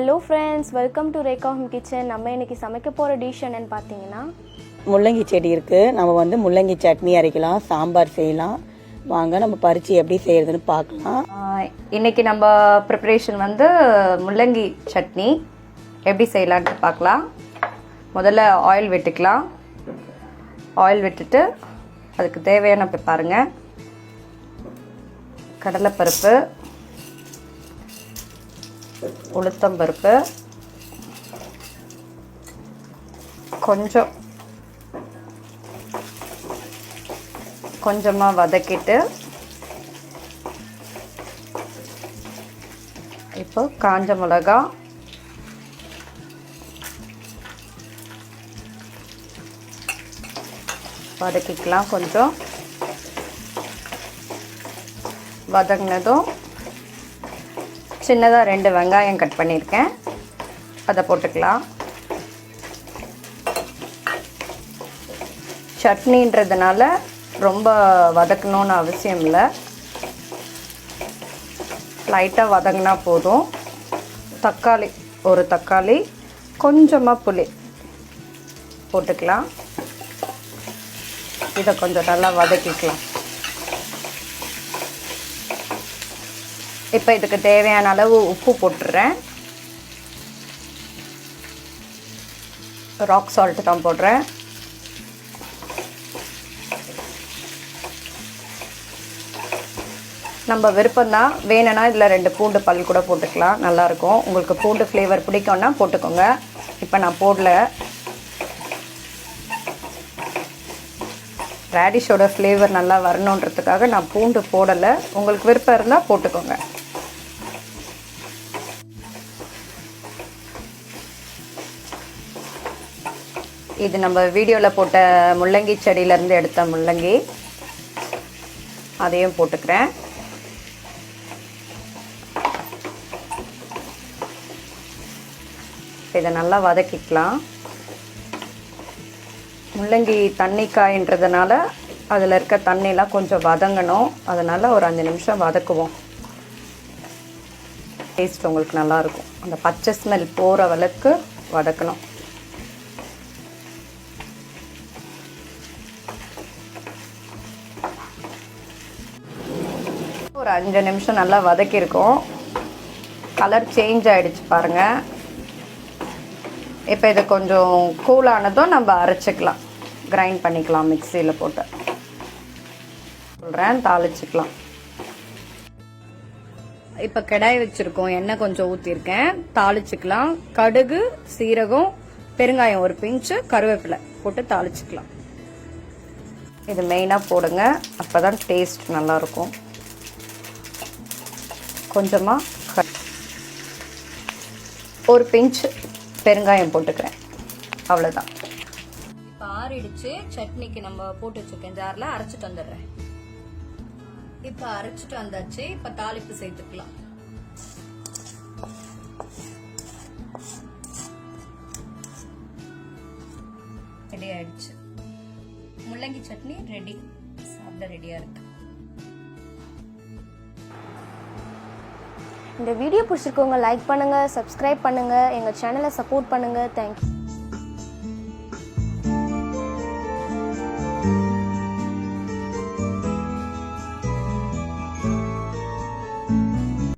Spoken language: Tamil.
Hello friends, welcome to Rekha home kitchen. நம்ம இன்னைக்கு சமைக்க போகிற டிஷ் என்னன்னு பார்த்தீங்கன்னா முள்ளங்கி செடி இருக்குது. நம்ம முள்ளங்கி சட்னி அரைக்கலாம், சாம்பார் செய்யலாம். வாங்க நம்ம பறித்து எப்படி செய்கிறதுன்னு பார்க்கலாம். இன்றைக்கி நம்ம ப்ரிப்ரேஷன் முள்ளங்கி சட்னி எப்படி செய்யலான்ட்டு பார்க்கலாம். முதல்ல ஆயில் விட்டுக்கலாம். ஆயில் விட்டுட்டு அதுக்கு தேவையான பாருங்கள், கடலைப்பருப்பு, உளுத்தம்பருப்பு, கொஞ்சமாக வதக்கிட்டு இப்போ காஞ்ச மிளகா, வதக்கிக்கலாம். கொஞ்சம் வதங்கினதும் சின்னதாக 2 வெங்காயம் கட் பண்ணியிருக்கேன், அதை போட்டுக்கலாம். சட்னின்றதுனால ரொம்ப வதக்கணும்னு அவசியம் இல்லை, லைட்டாக வதங்கினா போதும். தக்காளி, ஒரு தக்காளி, கொஞ்சமாக புளி போட்டுக்கலாம். இதை கொஞ்சம் நல்லா வதக்கிக்கலாம். இப்போ இதுக்கு தேவையான அளவு உப்பு போட்டுடுறேன். ராக் சால்ட்டு தான் போடுறேன். நம்ம விருப்பம்தான், வேணும்னா இதில் 2 பூண்டு பல் கூட போட்டுக்கலாம், நல்லாயிருக்கும். உங்களுக்கு பூண்டு ஃப்ளேவர் பிடிக்கும்னா போட்டுக்கோங்க. இப்போ நான் போடல. ரேடிஷோட ஃப்ளேவர் நல்லா வரணுன்றதுக்காக நான் பூண்டு போடலை. உங்களுக்கு விருப்பம் இருந்தால் போட்டுக்கோங்க. இது நம்ம வீடியோவில் போட்ட முள்ளங்கி செடியிலேருந்து எடுத்த முள்ளங்கி, அதையும் போட்டுக்கிறேன். இதை நல்லா வதக்கிக்கலாம். முள்ளங்கி தண்ணி காயின்றதுனால அதில் இருக்க தண்ணிலாம் கொஞ்சம் வதங்கணும், அதனால் ஒரு 5 நிமிஷம் வதக்குவோம். டேஸ்ட் உங்களுக்கு நல்லாயிருக்கும். அந்த பச்சை ஸ்மெல் போகிற அளவுக்கு வதக்கணும். ஒரு 5 நிமிஷம் நல்லா வதக்கியிருக்கோம். கலர் சேஞ்ச் ஆகிடுச்சு பாருங்கள். இப்போ இதை கொஞ்சம் கூலானதும் நம்ம அரைச்சிக்கலாம், கிரைண்ட் பண்ணிக்கலாம் மிக்சியில் போட்டு. சொல்கிறேன், தாளிச்சிக்கலாம். இப்போ கடாய் வச்சுருக்கோம், எண்ணெய் கொஞ்சம் ஊற்றிருக்கேன், தாளிச்சிக்கலாம். கடுகு, சீரகம், பெருங்காயம் ஒரு பிஞ்சு, கருவேப்பிலை போட்டு தாளிச்சிக்கலாம். இது மெயினாக போடுங்க, அப்போ தான் டேஸ்ட் நல்லாயிருக்கும். கொஞ்சமாக ஒரு பிஞ்ச் பெருங்காயம் போட்டுக்கிறேன், அவ்வளோதான். இப்போ ஆறிடுச்சு. சட்னிக்கு நம்ம போட்டு வச்சுருக்கேன் ஜாரில், அரைச்சிட்டு வந்துடுறேன். இப்போ அரைச்சிட்டு வந்தாச்சு. இப்போ தாளிப்பு சேர்த்துக்கலாம். ரெடி ஆயிடுச்சு. முள்ளங்கி சட்னி ரெடி, சாப்பிட ரெடியாக இருக்கு. இந்த வீடியோ பிடிச்சிருக்கவங்க லைக் பண்ணுங்கள், சப்ஸ்கிரைப் பண்ணுங்கள், எங்கள் சேனலை சப்போர்ட் பண்ணுங்கள். தேங்க்யூ.